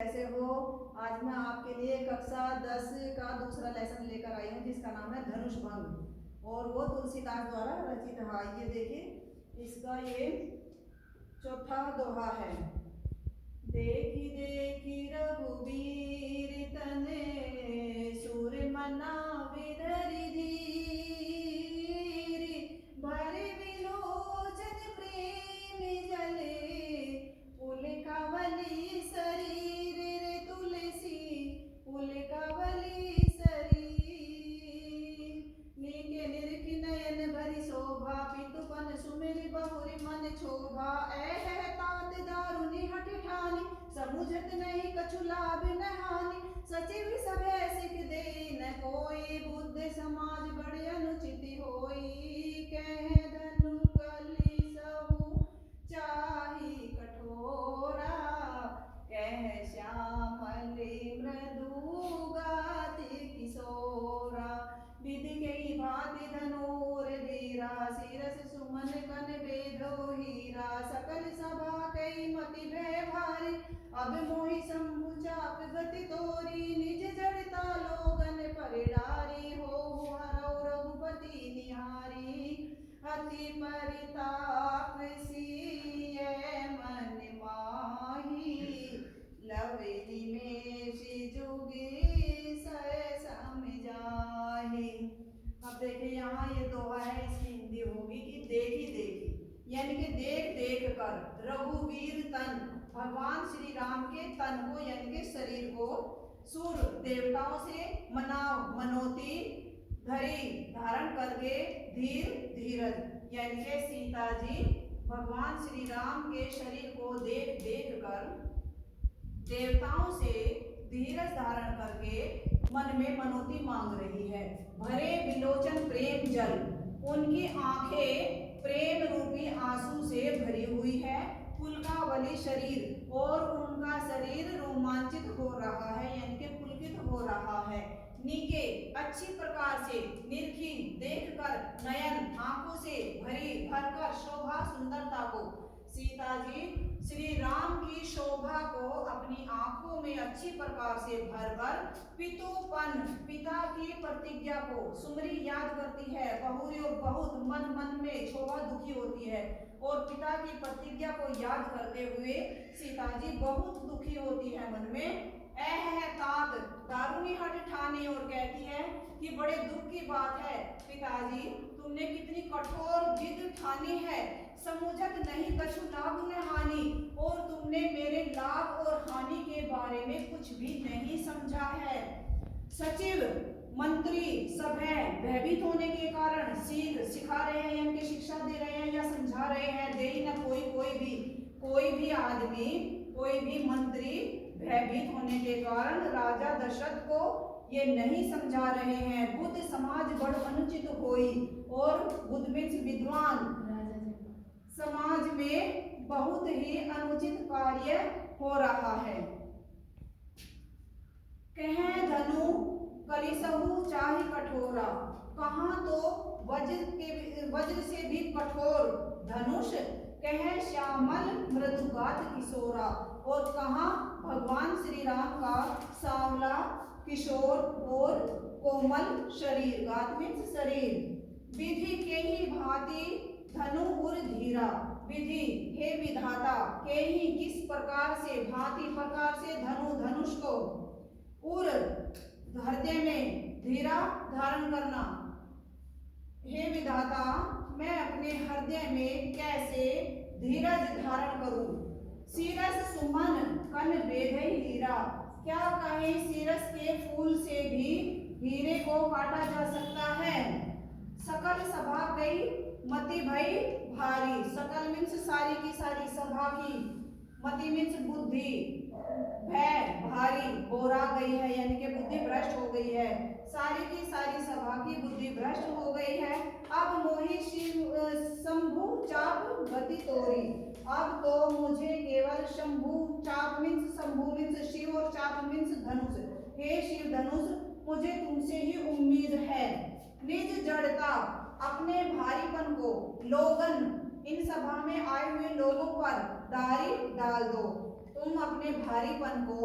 कैसे हो? आज मैं आपके लिए कक्षा 10 का दूसरा लेसन लेकर आई हूँ जिसका नाम है धनुष भंग और वो तुलसीदास द्वारा रचित है। ये देखिए, इसका ये चौथा दोहा है। देखी देखी रघुवीर तने सुर मना विधरि धीर भरे विलोचन प्रेम जले पुलकावली शरीर रे तुलसी पुलकावली शरीर नीके निरखि नयन भरी शोभा पितुपन सुमिर बहुरि मन क्षोभा ऐह तात दारुनि हठ ठानी समुझत नहीं कछु लाभ न हानि सचिव सभे सिख दे न कोई बुद्ध समाज बड़े अनुचित होई कह धनु कलि सहु चाही कठोरा कह श्यामल मृदु गाति किशोरा विधि के भांति धनुर धीरा शिरस सुमन कन बेधो हीरा सकल सभा कई मति भय भारी अब मोहि शंभु चाप गति तोरी निज जड़ता लोगन परिडारी हो हरौ रघुपति निहारी अति परिताप सिय मन माही लवे निमेष जुगे सय समझाही। अब देखिए यहाँ ये दोहा है, इसकी हिंदी होगी कि देखी देखी यानी कि देख देख कर रघुवीर तन भगवान श्री राम के तन को यानी कि शरीर को सुर देवताओं से मनाव मनोती धरी धारण करके धीर धीरज यानी कि सीता जी भगवान श्री राम के शरीर को देख देख कर देवताओं से धीरज धारण करके मन में मनोती मांग रही है। भरे विलोचन प्रेम जल, उनकी आंखें प्रेम रूपी आंसू से भरी हुई है। पुलकावली शरीर, और उनका शरीर रोमांचित हो रहा है यानी कि पुलकित हो रहा है। नीके अच्छी प्रकार से निरखी देखकर नयन आंखों से भरी भरकर शोभा सुंदरता को सीता जी श्री राम की शोभा को अपनी आंखों में अच्छी प्रकार से भरकर पितुपन पिता की प्रतिज्ञा को सुमरी याद करती है। बहुरी और बहुत मन मन में क्षोभा दुखी होती है और पिता की प्रतिज्ञा को याद करते हुए सीता जी बहुत दुखी होती है मन में। ऐह तात दारुणी हठ ठानी और कहती है कि बड़े दुख की बात है पिताजी, तुमने कितनी कठोर जिद ठानी है। समुझत नहीं कछु लाभ न हानि, और तुमने मेरे लाभ और हानि के बारे में कुछ भी नहीं समझा है। सचिव मंत्री सब है, भयभीत होने के कारण सिखा रहे हैं यानी कि शिक्षा दे रहे हैं या समझा रहे हैं। दे न कोई भी आदमी कोई भी मंत्री भयभीत होने के कारण राजा दशरथ को ये नहीं समझा रहे हैं। बुद्ध समाज बड़ अनुचित होई, और बुद्ध मीन्स विद्वान, समाज में बहुत ही अनुचित कार्य हो रहा है। कहें धनु कलिसहु चाहि कठोरा, कहाँ तो वज्र से भी कठोर धनुष, कहें श्यामल मृदुगात किशोरा, और कहाँ भगवान श्री राम का सांवला किशोर और कोमल शरीर, गात मीन्स शरीर। विधि के ही भांति धनु उर धीरा, विधि हे विधाता के ही किस प्रकार से भांति प्रकार से धनुष को उर हृदय में धीरा धारण करना। हे विधाता, मैं अपने हृदय में कैसे धीरज धारण करूं। शिरस सुमन कन बेधे हीरा, क्या कहें शिरस के फूल से भी हीरे को काटा जा सकता है। सकल सभा गई मति भई भारी, सकल मीन्स सारी की सारी, सभा की, मति मीन्स बुद्धि, भय भारी बोरा गई है यानी कि बुद्धि भ्रष्ट हो गई है। सारी की सारी सभा की बुद्धि भ्रष्ट हो गई है। अब मोहि शंभु चाप गति तोरी, अब तो मुझे केवल शंभु, चाप मीन्स शंभु मीन्स शिव और चाप मीन्स धनुष, हे शिव धनुष मुझे तुमसे ही उम्मीद है। निज जड़ता अपने भारीपन को लोगन इन सभा में आए हुए लोगों पर डाल दो। तुम अपने भारीपन को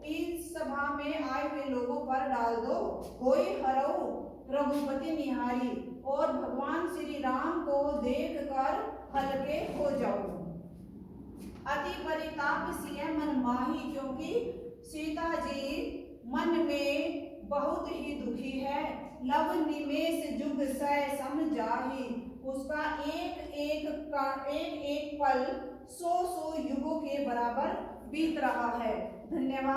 इस सभा में आए हुए लोगों पर डाल दो। होई हरऊ रघुपति निहारी, और भगवान श्री राम को देखकर हल्के हो जाओ। अति परिताप सिय मन माही, क्योंकि सीता जी मन में बहुत ही दुखी है। लव निमेष जुग सै सम जाहि, उसका एक एक पल 100 युगों के बराबर बीत रहा है। धन्यवाद।